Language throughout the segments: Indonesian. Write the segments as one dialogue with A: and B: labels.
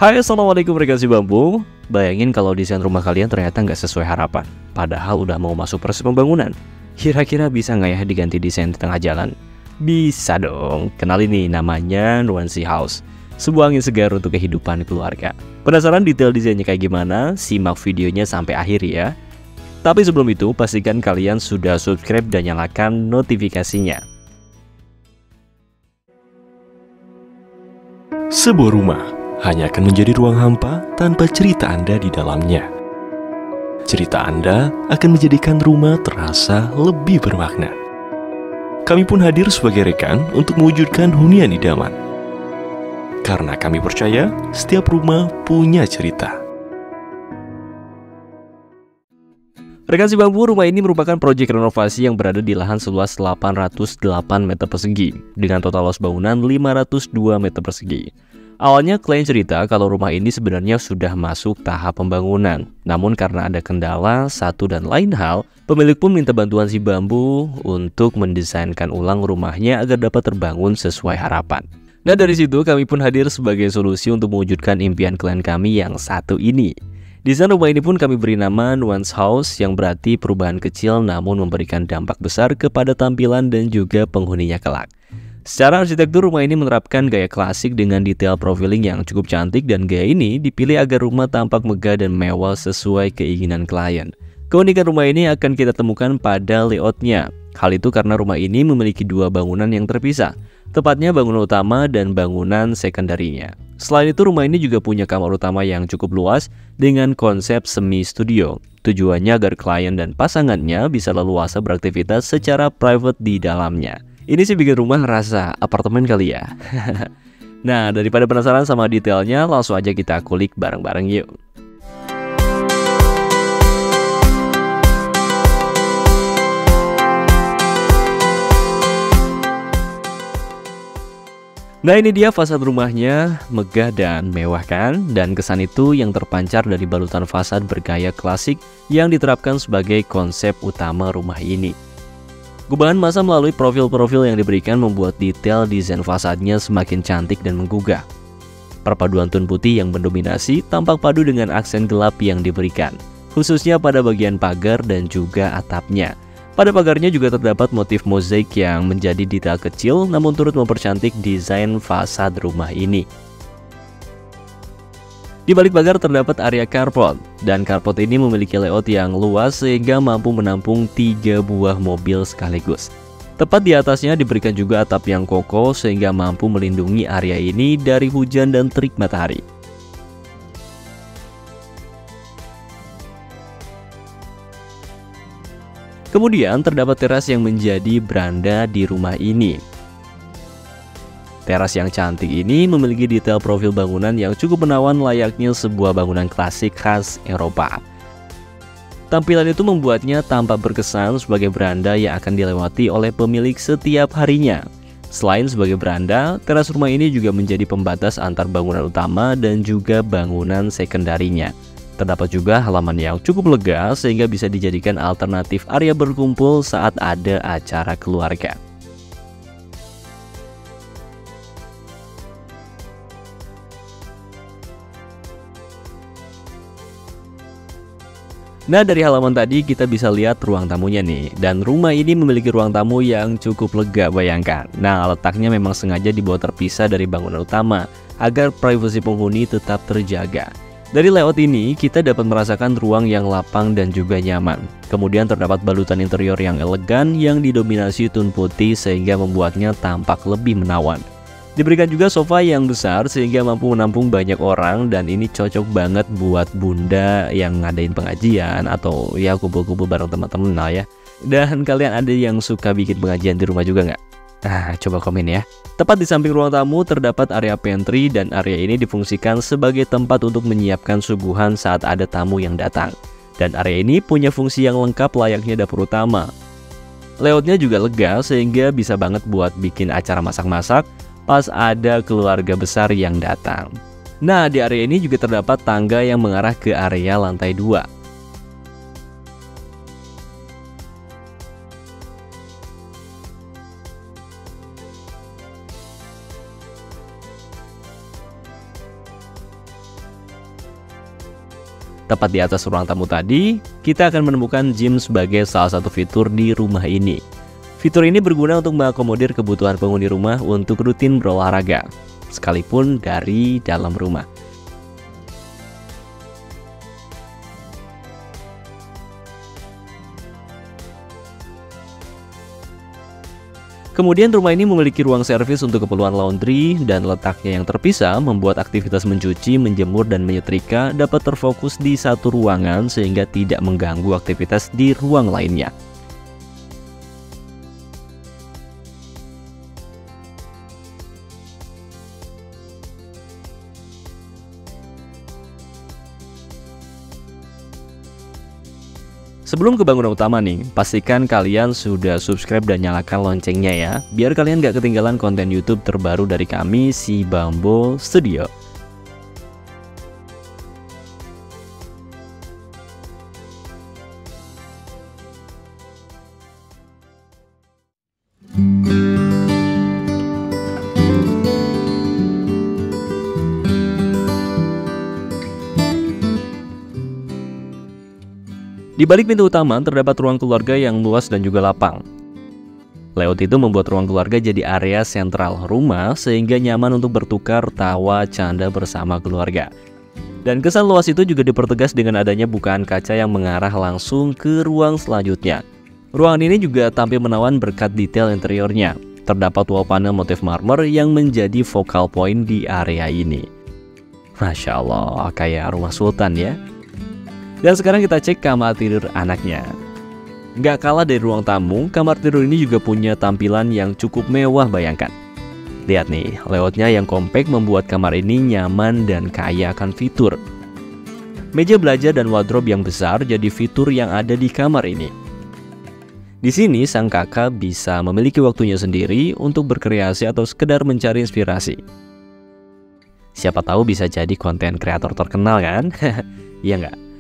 A: Hai, assalamualaikum rekan Bambu. Bayangin kalau desain rumah kalian ternyata nggak sesuai harapan, padahal udah mau masuk proses pembangunan. Kira-kira bisa nggak ya diganti desain di tengah jalan? Bisa dong. Kenalin nih, namanya Nuansi House, sebuah angin segar untuk kehidupan keluarga. Penasaran detail desainnya kayak gimana? Simak videonya sampai akhir ya. Tapi sebelum itu, pastikan kalian sudah subscribe dan nyalakan notifikasinya.
B: Sebuah rumah hanya akan menjadi ruang hampa tanpa cerita Anda di dalamnya. Cerita Anda akan menjadikan rumah terasa lebih bermakna. Kami pun hadir sebagai rekan untuk mewujudkan hunian idaman. Karena kami percaya setiap rumah punya cerita.
A: Rekan Bambu, rumah ini merupakan proyek renovasi yang berada di lahan seluas 808 meter persegi dengan total luas bangunan 502 meter persegi. Awalnya klien cerita kalau rumah ini sebenarnya sudah masuk tahap pembangunan. Namun karena ada kendala satu dan lain hal, pemilik pun minta bantuan si Bambu untuk mendesainkan ulang rumahnya agar dapat terbangun sesuai harapan. Nah, dari situ kami pun hadir sebagai solusi untuk mewujudkan impian klien kami yang satu ini. Desain rumah ini pun kami beri nama Nuansi House, yang berarti perubahan kecil namun memberikan dampak besar kepada tampilan dan juga penghuninya kelak. Secara arsitektur, rumah ini menerapkan gaya klasik dengan detail profiling yang cukup cantik, dan gaya ini dipilih agar rumah tampak megah dan mewah sesuai keinginan klien. Keunikan rumah ini akan kita temukan pada layoutnya. Hal itu karena rumah ini memiliki dua bangunan yang terpisah, tepatnya bangunan utama dan bangunan sekunderinya. Selain itu, rumah ini juga punya kamar utama yang cukup luas dengan konsep semi studio. Tujuannya agar klien dan pasangannya bisa leluasa beraktivitas secara private di dalamnya. Ini sih bikin rumah rasa apartemen kali ya. Nah, daripada penasaran sama detailnya, langsung aja kita kulik bareng-bareng yuk. Nah, ini dia fasad rumahnya, megah dan mewah kan? Dan kesan itu yang terpancar dari balutan fasad bergaya klasik yang diterapkan sebagai konsep utama rumah ini. Gubahan massa melalui profil-profil yang diberikan membuat detail desain fasadnya semakin cantik dan menggugah. Perpaduan tone putih yang mendominasi tampak padu dengan aksen gelap yang diberikan, khususnya pada bagian pagar dan juga atapnya. Pada pagarnya juga terdapat motif mozaik yang menjadi detail kecil namun turut mempercantik desain fasad rumah ini. Di balik pagar terdapat area carport, dan carport ini memiliki layout yang luas sehingga mampu menampung 3 buah mobil sekaligus. Tepat di atasnya diberikan juga atap yang kokoh sehingga mampu melindungi area ini dari hujan dan terik matahari. Kemudian terdapat teras yang menjadi beranda di rumah ini. Teras yang cantik ini memiliki detail profil bangunan yang cukup menawan layaknya sebuah bangunan klasik khas Eropa. Tampilan itu membuatnya tampak berkesan sebagai beranda yang akan dilewati oleh pemilik setiap harinya. Selain sebagai beranda, teras rumah ini juga menjadi pembatas antar bangunan utama dan juga bangunan sekunderinya. Terdapat juga halaman yang cukup lega sehingga bisa dijadikan alternatif area berkumpul saat ada acara keluarga. Nah, dari halaman tadi kita bisa lihat ruang tamunya nih. Dan rumah ini memiliki ruang tamu yang cukup lega, bayangkan. Nah, letaknya memang sengaja dibuat terpisah dari bangunan utama agar privasi penghuni tetap terjaga. Dari layout ini, kita dapat merasakan ruang yang lapang dan juga nyaman. Kemudian terdapat balutan interior yang elegan yang didominasi tone putih sehingga membuatnya tampak lebih menawan. Diberikan juga sofa yang besar sehingga mampu menampung banyak orang, dan ini cocok banget buat bunda yang ngadain pengajian atau ya kumpul-kumpul bareng teman-teman lah ya. Dan kalian ada yang suka bikin pengajian di rumah juga nggak? Nah, coba komen ya. Tepat di samping ruang tamu terdapat area pantry, dan area ini difungsikan sebagai tempat untuk menyiapkan suguhan saat ada tamu yang datang. Dan area ini punya fungsi yang lengkap layaknya dapur utama. Layoutnya juga lega sehingga bisa banget buat bikin acara masak-masak pas ada keluarga besar yang datang. Nah, di area ini juga terdapat tangga yang mengarah ke area lantai 2. Tepat di atas ruang tamu tadi, kita akan menemukan gym sebagai salah satu fitur di rumah ini. Fitur ini berguna untuk mengakomodir kebutuhan penghuni rumah untuk rutin berolahraga, sekalipun dari dalam rumah. Kemudian rumah ini memiliki ruang servis untuk keperluan laundry dan letaknya yang terpisah membuat aktivitas mencuci, menjemur, dan menyetrika dapat terfokus di satu ruangan sehingga tidak mengganggu aktivitas di ruang lainnya. Sebelum ke bangunan utama nih, pastikan kalian sudah subscribe dan nyalakan loncengnya ya, biar kalian gak ketinggalan konten YouTube terbaru dari kami, si Bambo Studio. Di balik pintu utama terdapat ruang keluarga yang luas dan juga lapang. Layout itu membuat ruang keluarga jadi area sentral rumah sehingga nyaman untuk bertukar tawa canda bersama keluarga. Dan kesan luas itu juga dipertegas dengan adanya bukaan kaca yang mengarah langsung ke ruang selanjutnya. Ruangan ini juga tampil menawan berkat detail interiornya. Terdapat wall panel motif marmer yang menjadi focal point di area ini. Masya Allah, kayak rumah sultan ya. Dan sekarang kita cek kamar tidur anaknya. Nggak kalah dari ruang tamu, kamar tidur ini juga punya tampilan yang cukup mewah, bayangkan. Lihat nih, layoutnya yang kompak membuat kamar ini nyaman dan kaya akan fitur. Meja belajar dan wardrobe yang besar jadi fitur yang ada di kamar ini. Di sini sang kakak bisa memiliki waktunya sendiri untuk berkreasi atau sekedar mencari inspirasi. Siapa tahu bisa jadi konten kreator terkenal kan? Iya nggak?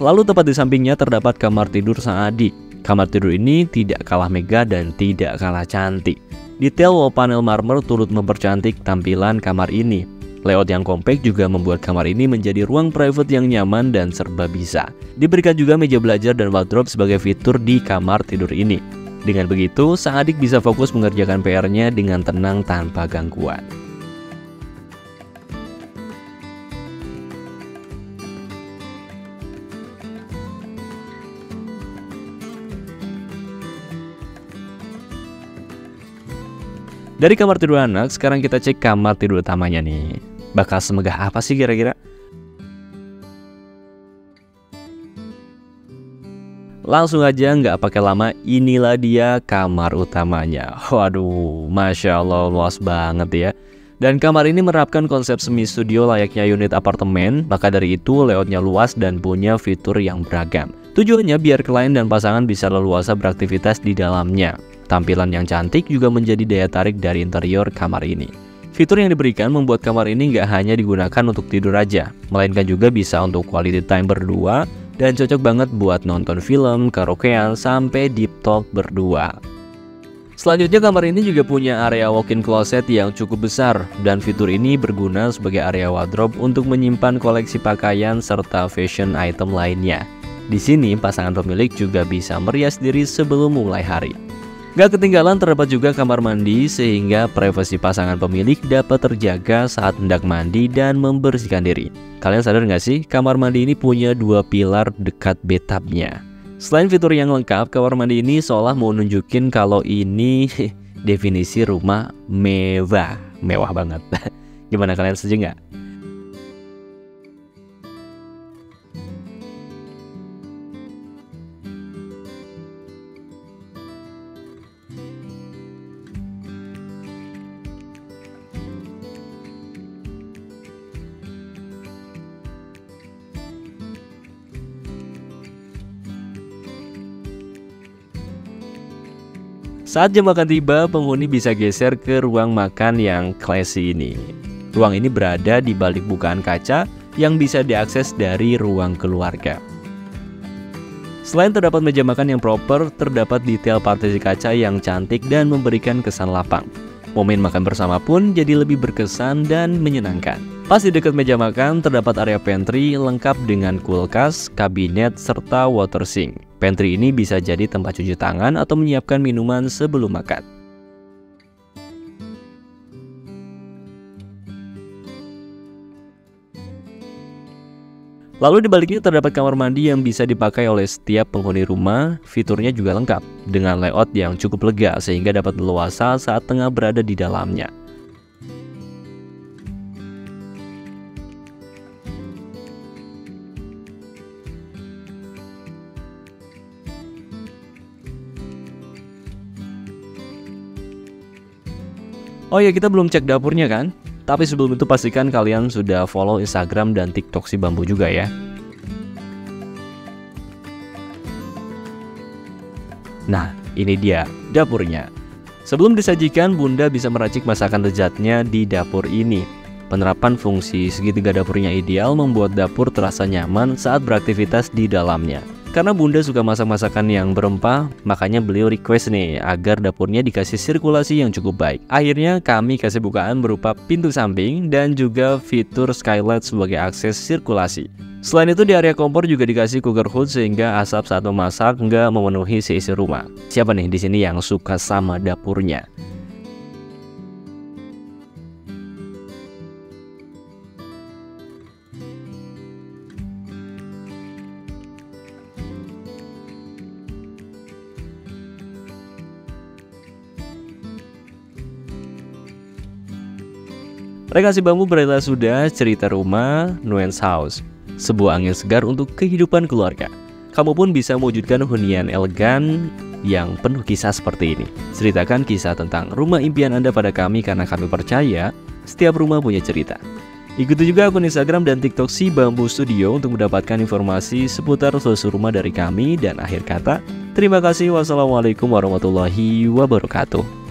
A: Lalu tepat di sampingnya terdapat kamar tidur sang adik. Kamar tidur ini tidak kalah megah dan tidak kalah cantik. Detail wall panel marmer turut mempercantik tampilan kamar ini. Layout yang kompak juga membuat kamar ini menjadi ruang private yang nyaman dan serba bisa. Diberikan juga meja belajar dan wardrobe sebagai fitur di kamar tidur ini. Dengan begitu, sang adik bisa fokus mengerjakan PR-nya dengan tenang tanpa gangguan. Dari kamar tidur anak, sekarang kita cek kamar tidur utamanya nih. Bakal semegah apa sih kira-kira? Langsung aja nggak pakai lama, inilah dia kamar utamanya. Waduh, Masya Allah, luas banget ya. Dan kamar ini menerapkan konsep semi studio layaknya unit apartemen, maka dari itu layoutnya luas dan punya fitur yang beragam. Tujuannya biar klien dan pasangan bisa leluasa beraktivitas di dalamnya. Tampilan yang cantik juga menjadi daya tarik dari interior kamar ini. Fitur yang diberikan membuat kamar ini nggak hanya digunakan untuk tidur aja, melainkan juga bisa untuk quality time berdua dan cocok banget buat nonton film, karaokean, sampai deep talk berdua. Selanjutnya kamar ini juga punya area walk-in closet yang cukup besar dan fitur ini berguna sebagai area wardrobe untuk menyimpan koleksi pakaian serta fashion item lainnya. Di sini pasangan pemilik juga bisa merias diri sebelum mulai hari. Gak ketinggalan terdapat juga kamar mandi sehingga privasi pasangan pemilik dapat terjaga saat hendak mandi dan membersihkan diri. Kalian sadar gak sih kamar mandi ini punya dua pilar dekat bathtubnya. Selain fitur yang lengkap, kamar mandi ini seolah mau nunjukin kalau ini definisi rumah mewah. Mewah banget. Gimana, kalian setuju gak? Saat jam makan tiba, penghuni bisa geser ke ruang makan yang classy ini. Ruang ini berada di balik bukaan kaca yang bisa diakses dari ruang keluarga. Selain terdapat meja makan yang proper, terdapat detail partisi kaca yang cantik dan memberikan kesan lapang. Momen makan bersama pun jadi lebih berkesan dan menyenangkan. Pas di dekat meja makan, terdapat area pantry lengkap dengan kulkas, kabinet, serta water sink. Pantry ini bisa jadi tempat cuci tangan atau menyiapkan minuman sebelum makan. Lalu di baliknya terdapat kamar mandi yang bisa dipakai oleh setiap penghuni rumah. Fiturnya juga lengkap dengan layout yang cukup lega sehingga dapat leluasa saat tengah berada di dalamnya. Oh ya, kita belum cek dapurnya kan? Tapi sebelum itu pastikan kalian sudah follow Instagram dan TikTok si Bambu juga ya. Nah, ini dia dapurnya. Sebelum disajikan, Bunda bisa meracik masakan lezatnya di dapur ini. Penerapan fungsi segitiga dapurnya ideal membuat dapur terasa nyaman saat beraktivitas di dalamnya. Karena Bunda suka masak-masakan yang berempah, makanya beliau request nih agar dapurnya dikasih sirkulasi yang cukup baik. Akhirnya kami kasih bukaan berupa pintu samping dan juga fitur skylight sebagai akses sirkulasi. Selain itu di area kompor juga dikasih cooker hood sehingga asap saat memasak nggak memenuhi seisi rumah. Siapa nih di sini yang suka sama dapurnya? Rekasi Bambu berita sudah cerita rumah Nuance House, sebuah angin segar untuk kehidupan keluarga. Kamu pun bisa mewujudkan hunian elegan yang penuh kisah seperti ini. Ceritakan kisah tentang rumah impian Anda pada kami karena kami percaya setiap rumah punya cerita. Ikuti juga akun Instagram dan TikTok si Bambu Studio untuk mendapatkan informasi seputar solusi rumah dari kami. Dan akhir kata, terima kasih. Wassalamualaikum warahmatullahi wabarakatuh.